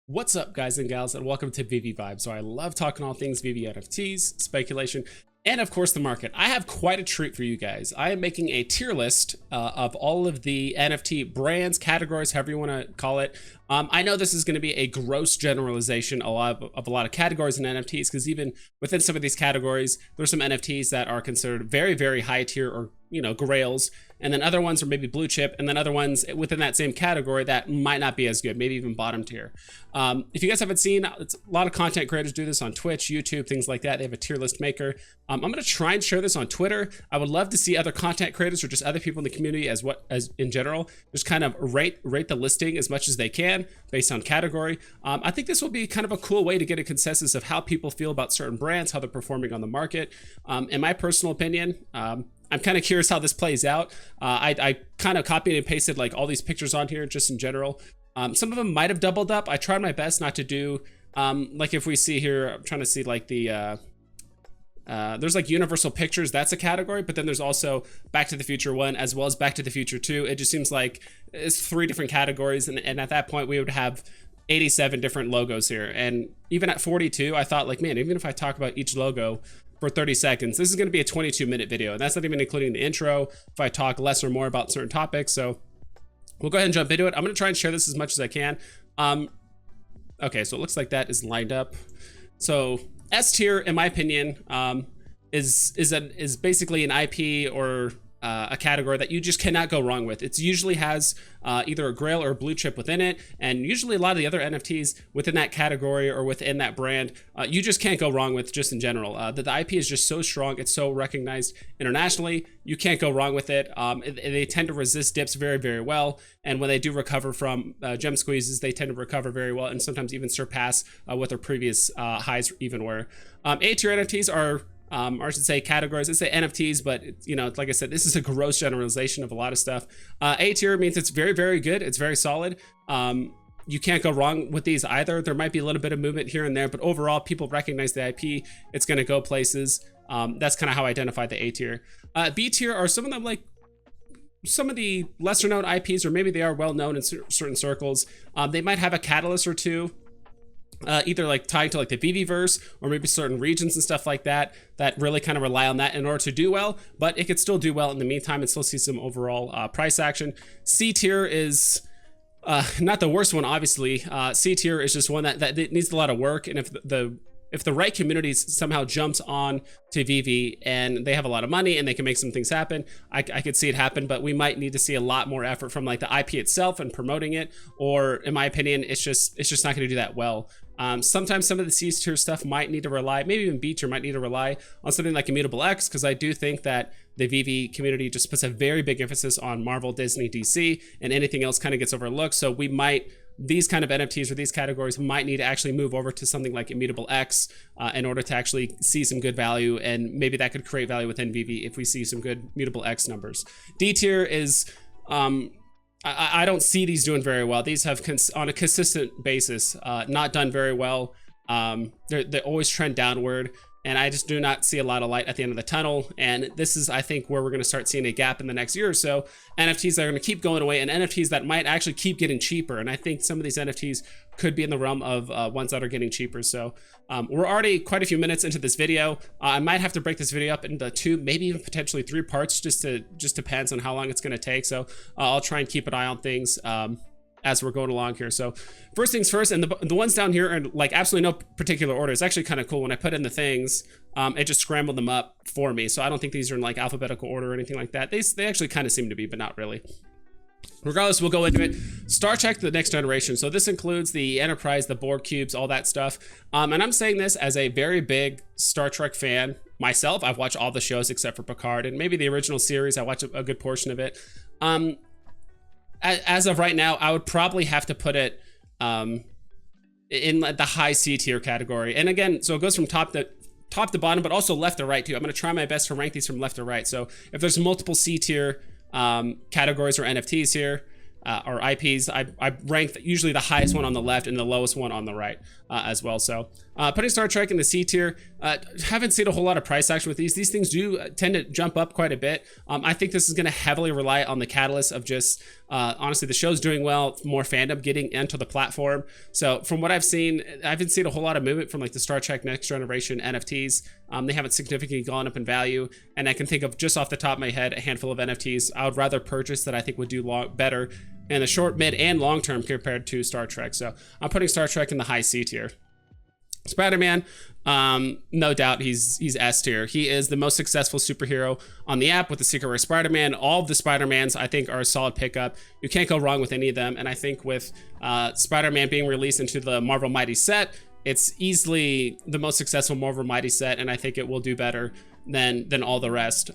What's up, guys and gals, and welcome to Veve Vibes. So I love talking all things Veve NFTs, speculation, and of course the market. I have quite a treat for you guys. I am making a tier list of all of the NFT brands, categories, however you want to call it. I know this is going to be a gross generalization of a lot of categories in NFTs, because even within some of these categories, there's some NFTs that are considered very, very high tier, or grails, and then other ones are maybe blue chip, and then other ones within that same category that might not be as good, maybe even bottom tier. If you guys haven't seen, a lot of content creators do this on Twitch, YouTube, things like that. They have a tier list maker. I'm going to try and share this on Twitter. I would love to see other content creators or just other people in the community as in general, just kind of rate the listing as much as they can based on category. I think this will be kind of a cool way to get a consensus of how people feel about certain brands, how they're performing on the market. In my personal opinion, I'm kind of curious how this plays out. I kind of copied and pasted like all these pictures on here just in general. Some of them might have doubled up. I tried my best not to do, like if we see here, I'm trying to see like the, there's like Universal Pictures, that's a category, but then there's also Back to the Future 1 as well as Back to the Future 2. It just seems like it's 3 different categories, and at that point we would have 87 different logos here. And even at 42, I thought like, man, even if I talk about each logo for 30 seconds, this is going to be a 22-minute video, and that's not even including the intro if I talk less or more about certain topics. So we'll go ahead and jump into it. I'm going to try and share this as much as I can. Okay, so it looks like that is lined up. So S tier, in my opinion, is basically an IP or a category that you just cannot go wrong with. It usually has either a grail or a blue chip within it, and usually a lot of the other NFTs within that category or within that brand, you just can't go wrong with just in general. The IP is just so strong, it's so recognized internationally, you can't go wrong with it. They tend to resist dips very, very well, and when they do recover from gem squeezes, they tend to recover very well and sometimes even surpass what their previous highs even were. A tier NFTs are or I should say categories. Let's say NFTs, but like I said, this is a gross generalization of a lot of stuff. A tier means it's very, very good. It's very solid. You can't go wrong with these either. There might be a little bit of movement here and there, but overall, people recognize the IP. It's going to go places. That's kind of how I identify the A tier. B tier are some of them, like some of the lesser known IPs, or maybe they are well known in certain circles. They might have a catalyst or two, either like tied to like the Veveverse or maybe certain regions and stuff like that really kind of rely on that in order to do well, but it could still do well in the meantime and still see some overall price action. C tier is not the worst one, obviously. C tier is just one that needs a lot of work, and if the right community somehow jumps on to Veve and they have a lot of money and they can make some things happen, I could see it happen, but we might need to see a lot more effort from like the IP itself and promoting it, or in my opinion, it's just not going to do that well. Sometimes some of the C tier stuff might need to rely, maybe even B tier might need to rely on something like Immutable X, because I do think that the Veve community just puts a very big emphasis on Marvel, Disney, DC, and anything else kind of gets overlooked. So these kind of NFTs or these categories might need to actually move over to something like Immutable X in order to actually see some good value, and maybe that could create value within Veve if we see some good Immutable X numbers. D tier is, I don't see these doing very well. These have on a consistent basis not done very well. They always trend downward, and I just do not see a lot of light at the end of the tunnel. And this is, I think, where we're going to start seeing a gap in the next year or so. NFTs that are going to keep going away, and NFTs that might actually keep getting cheaper. And I think some of these NFTs could be in the realm of ones that are getting cheaper. So we're already quite a few minutes into this video. I might have to break this video up into 2, maybe even potentially 3 parts, just depends on how long it's going to take. So I'll try and keep an eye on things as we're going along here. So first things first, and the ones down here are like absolutely no particular order. It's actually kind of cool. When I put in the things, it just scrambled them up for me. So I don't think these are in like alphabetical order or anything like that. They actually kind of seem to be, but not really. Regardless, we'll go into it. Star Trek: The Next Generation. So this includes the Enterprise, the Borg cubes, all that stuff. And I'm saying this as a very big Star Trek fan myself. I've watched all the shows except for Picard and maybe the original series. I watched a good portion of it. As of right now, I would probably have to put it in the high C tier category. And again, so it goes from top to bottom, but also left to right too. I'm going to try my best to rank these from left to right. So if there's multiple C tier categories or NFTs here, or IPs. I rank usually the highest one on the left and the lowest one on the right as well. So putting Star Trek in the C tier, haven't seen a whole lot of price action with these. These things do tend to jump up quite a bit. I think this is going to heavily rely on the catalyst of just, honestly, the show's doing well, more fandom getting into the platform. So from what I've seen, I haven't seen a whole lot of movement from like the Star Trek Next Generation NFTs. They haven't significantly gone up in value. And I can think of just off the top of my head, a handful of NFTs I would rather purchase that I think would do better in the short, mid, and long term compared to Star Trek. So I'm putting Star Trek in the high C tier. Spider-Man, no doubt he's S tier. He is the most successful superhero on the app with the Secret Rare Spider-Man. All of the Spider-Mans I think are a solid pickup. You can't go wrong with any of them. And I think with Spider-Man being released into the Marvel Mighty set, it's easily the most successful Marvel Mighty set, and I think it will do better than all the rest.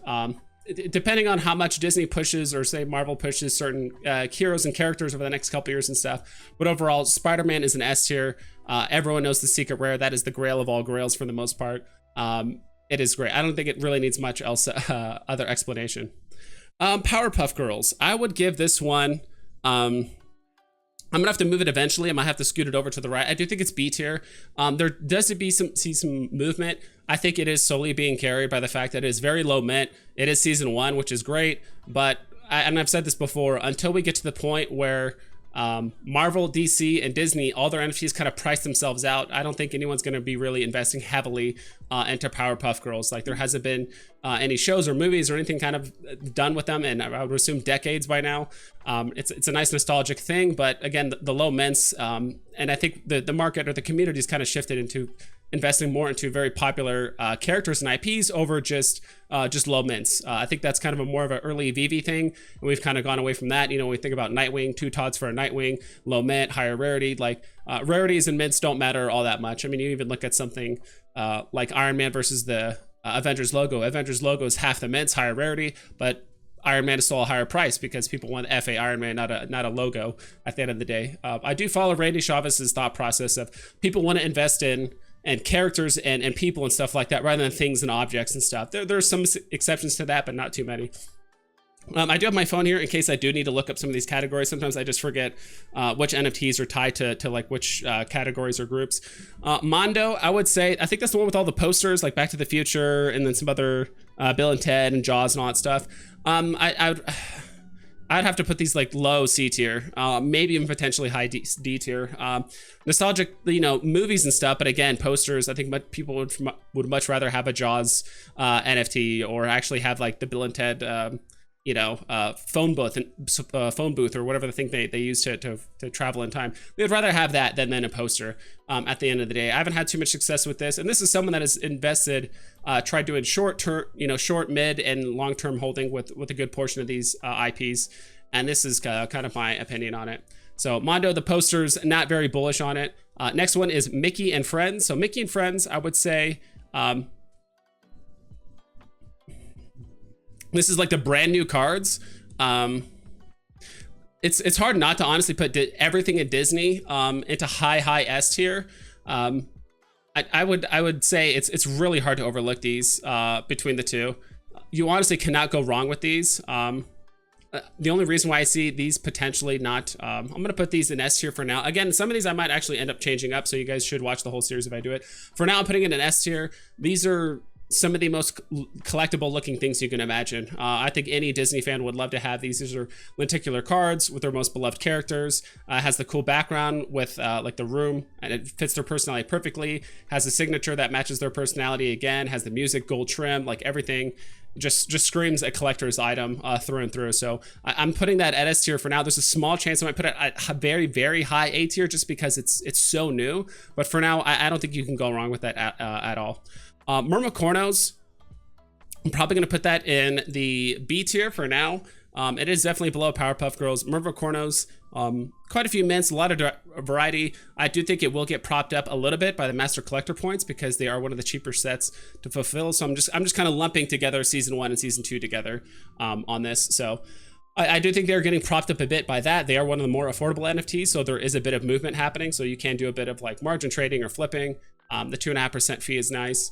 Depending on how much Disney pushes or say Marvel pushes certain heroes and characters over the next couple years and stuff. But overall, Spider-Man is an S tier. Everyone knows the Secret Rare. That is the grail of all grails for the most part. It is great. I don't think it really needs much else other explanation. Powerpuff Girls. I would give this one... I'm gonna have to move it eventually. I might have to scoot it over to the right. I do think it's B tier. There does see some movement. I think it is solely being carried by the fact that it is very low mint. It is season 1, which is great, but and I've said this before, until we get to the point where Marvel, DC, and Disney, all their NFTs kind of price themselves out, I don't think anyone's going to be really investing heavily into Powerpuff Girls. Like there hasn't been any shows or movies or anything kind of done with them, and I would assume decades by now. It's a nice nostalgic thing, but again, the low mints, and I think the market or the community has kind of shifted into investing more into very popular characters and IPs over just low mints. I think that's kind of more of an early Veve thing, and we've kind of gone away from that. You know, when we think about Nightwing, 2 TOTS for a Nightwing, low mint, higher rarity. Like rarities and mints don't matter all that much. I mean, you even look at something like Iron Man versus the Avengers logo. Avengers logo is half the mints, higher rarity, but Iron Man is still a higher price because people want FA Iron Man, not a logo at the end of the day. I do follow Randy Chavez's thought process of people want to invest in and characters and people and stuff like that rather than things and objects and stuff. There's some exceptions to that, but not too many. I do have my phone here in case I do need to look up some of these categories. Sometimes I just forget which NFTs are tied to like which categories or groups. Mondo, I would say, I think that's the one with all the posters like Back to the Future and then some other Bill and Ted and Jaws and all that stuff. I'd have to put these like low C tier, maybe even potentially high D tier. Nostalgic, movies and stuff, but again, posters. I think people would much rather have a Jaws NFT or actually have like the Bill and Ted, phone booth or whatever the thing they use to travel in time. They'd rather have that than a poster. At the end of the day, I haven't had too much success with this, and this is someone that has invested, tried doing short, mid, and long-term holding with a good portion of these IPs, and this is kind of my opinion on it. So Mondo, the posters, not very bullish on it. Next one is Mickey and Friends. So Mickey and Friends, I would say. This is like the brand new cards. It's hard not to honestly put everything in Disney into high S tier. I would say it's really hard to overlook these between the two. You honestly cannot go wrong with these. The only reason why I see these potentially not, I'm gonna put these in S tier for now. Again, some of these I might actually end up changing up, so you guys should watch the whole series if I do it. For now, I'm putting it in S tier. These are some of the most collectible looking things you can imagine. I think any Disney fan would love to have these. These are lenticular cards with their most beloved characters. Has the cool background with like the room, and it fits their personality perfectly. Has a signature that matches their personality again. Has the music, gold trim, like everything. Just screams a collector's item through and through. So I'm putting that at S tier for now. There's a small chance I might put it at a very, very high A tier just because it's so new. But for now, I don't think you can go wrong with that at all. Myrmicornos, I'm probably going to put that in the B tier for now. It is definitely below Powerpuff Girls. Myrmicornos, quite a few mints, a lot of variety. I do think it will get propped up a little bit by the Master Collector points because they are one of the cheaper sets to fulfill. So I'm just kind of lumping together season 1 and season 2 together on this. So I do think they're getting propped up a bit by that. They are one of the more affordable NFTs, so there is a bit of movement happening. So you can do a bit of like margin trading or flipping. The 2.5% fee is nice.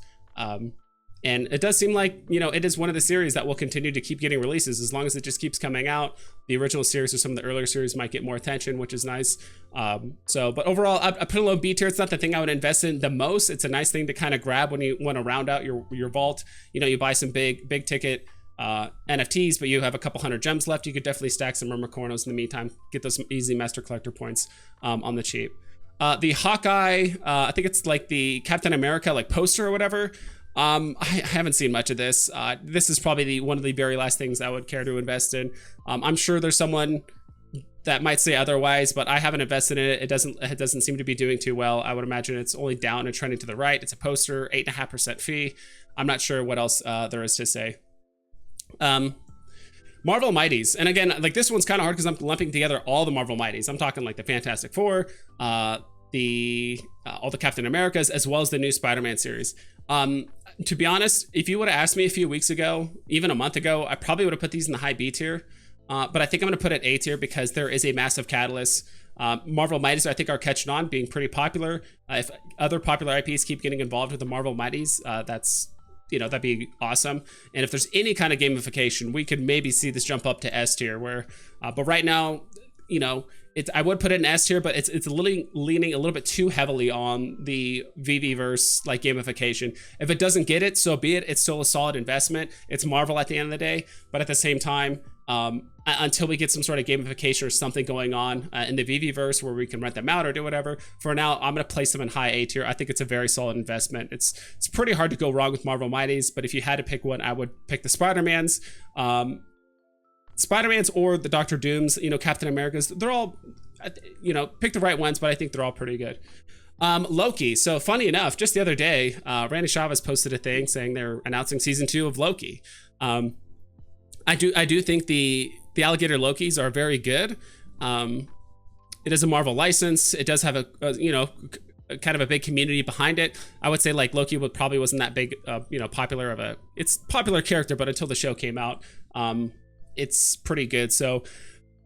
And it does seem like, you know, it is one of the series that will continue to keep getting releases as long as it just keeps coming out. The original series or some of the earlier series might get more attention, which is nice. But overall, I put a low B tier. It's not the thing I would invest in the most. It's a nice thing to kind of grab when you want to round out your vault. You know, you buy some big ticket NFTs, but you have a couple hundred gems left. You could definitely stack some Murmur-Cornos in the meantime, get those easy master collector points on the cheap. The Hawkeye, I think it's like the Captain America like poster or whatever. I haven't seen much of this. This is probably one of the very last things I would care to invest in. I'm sure there's someone that might say otherwise, but I haven't invested in it. It doesn't seem to be doing too well. I would imagine it's only down and trending to the right. It's a poster, 8.5% fee. I'm not sure what else there is to say. Marvel Mighties, and again, like this one's kind of hard because I'm lumping together all the Marvel Mighties. I'm talking like the Fantastic Four, all the Captain Americas, as well as the new Spider-Man series. To be honest, if you would have asked me a few weeks ago, even a month ago, I probably would have put these in the high B tier. But I think I'm going to put it A tier because there is a massive catalyst. Marvel Mighties, I think, are catching on, being pretty popular. If other popular IPs keep getting involved with the Marvel Mighties, that'd be awesome. And if there's any kind of gamification, we could maybe see this jump up to S tier. But right now, you know, I would put it in S tier, but it's leaning a little bit too heavily on the VV-verse like gamification. If it doesn't get it, so be it. It's still a solid investment. It's Marvel at the end of the day, but at the same time, until we get some sort of gamification or something going on in the VV-verse where we can rent them out or do whatever, for now, I'm going to place them in high A tier. I think it's a very solid investment. It's pretty hard to go wrong with Marvel Mighties, but if you had to pick one, I would pick the Spider-Mans. Spider-Man's or the Doctor Dooms, you know, Captain America's, they're all, you know, pick the right ones, but I think they're all pretty good. Loki. So funny enough, just the other day, Randy Chavez posted a thing saying they're announcing season 2 of Loki. I do think the alligator Lokis are very good. It is a Marvel license. It does have a kind of a big community behind it. I would say like Loki probably wasn't that big, popular of it's popular character, but until the show came out, it's pretty good. So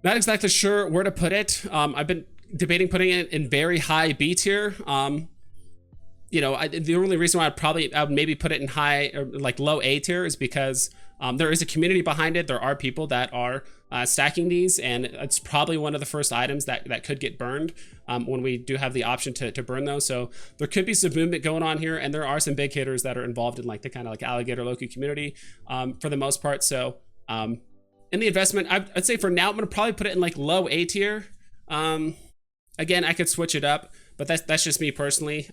not exactly sure where to put it. I've been debating putting it in very high B tier. The only reason why I would maybe put it in high or like low A tier is because there is a community behind it. There are people that are stacking these, and it's probably one of the first items that could get burned when we do have the option to burn those. So there could be some movement going on here, and there are some big hitters that are involved in like the kind of like alligator Loki community for the most part. So in the investment, I'd say for now, I'm going to probably put it in like low A tier. Again, I could switch it up, but that's just me personally.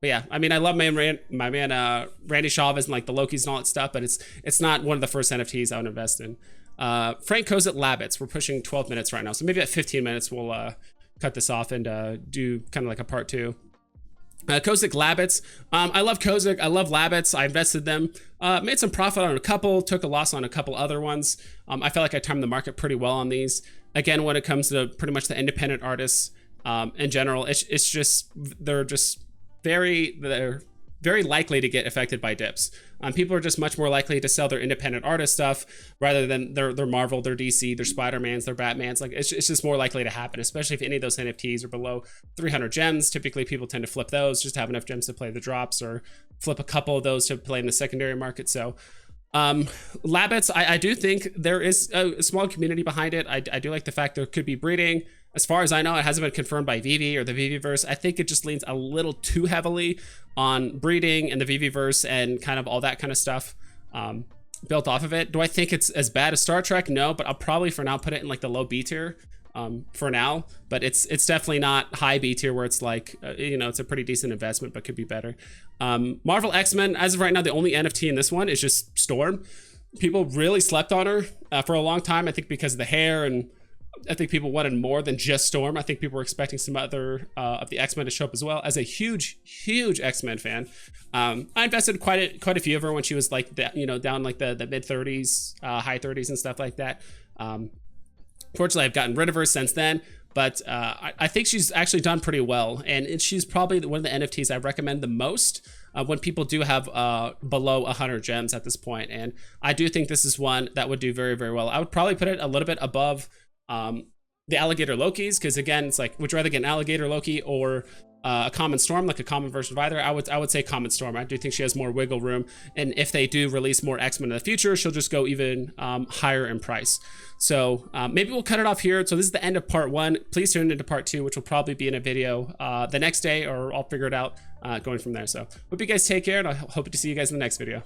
But yeah, I mean, I love my man Randy Chavez and like the Lokis and all that stuff, but it's not one of the first NFTs I would invest in. Frank Kozak Labbits. We're pushing 12 minutes right now, so maybe at 15 minutes we'll cut this off and do kind of like a part 2. Kozak Labbits. I love Kozak. I love Labbits. I invested them. Made some profit on a couple. Took a loss on a couple other ones. I felt like I timed the market pretty well on these. Again, when it comes to pretty much the independent artists in general, it's just they're very likely to get affected by dips. People are just much more likely to sell their independent artist stuff rather than their Marvel, their DC, their Spider-Mans, their Batmans. Like it's just more likely to happen, especially if any of those NFTs are below 300 gems. Typically, people tend to flip those just to have enough gems to play the drops, or flip a couple of those to play in the secondary market. So Labbits, I do think there is a small community behind it. I do like the fact there could be breeding. As far as I know, it hasn't been confirmed by Vivi or the Vivi-verse. I think it just leans a little too heavily on breeding and the Vivi-verse and kind of all that kind of stuff built off of it. Do I think it's as bad as Star Trek? No, but I'll probably for now put it in like the low B tier for now. But it's definitely not high B tier where it's like, it's a pretty decent investment, but could be better. Marvel X-Men, as of right now, the only NFT in this one is just Storm. People really slept on her for a long time, I think because of the hair, and I think people wanted more than just Storm. I think people were expecting some other of the X-Men to show up as well. As a huge X-Men fan, I invested quite a few of her when she was like down like the mid 30s, high 30s and stuff like that. Fortunately, I've gotten rid of her since then, but I think she's actually done pretty well, and she's probably one of the NFTs I recommend the most when people do have below 100 gems at this point. And I do think this is one that would do very, very well. I would probably put it a little bit above the alligator Lokis, because again, it's like, would you rather get an alligator Loki or a common storm, like a common version of either, I would say common storm. I do think she has more wiggle room, and if they do release more X-Men in the future, she'll just go even higher in price. So maybe we'll cut it off here. So this is the end of part 1. Please tune into part 2, which will probably be in a video the next day, or I'll figure it out going from there. So hope you guys take care, and I hope to see you guys in the next video.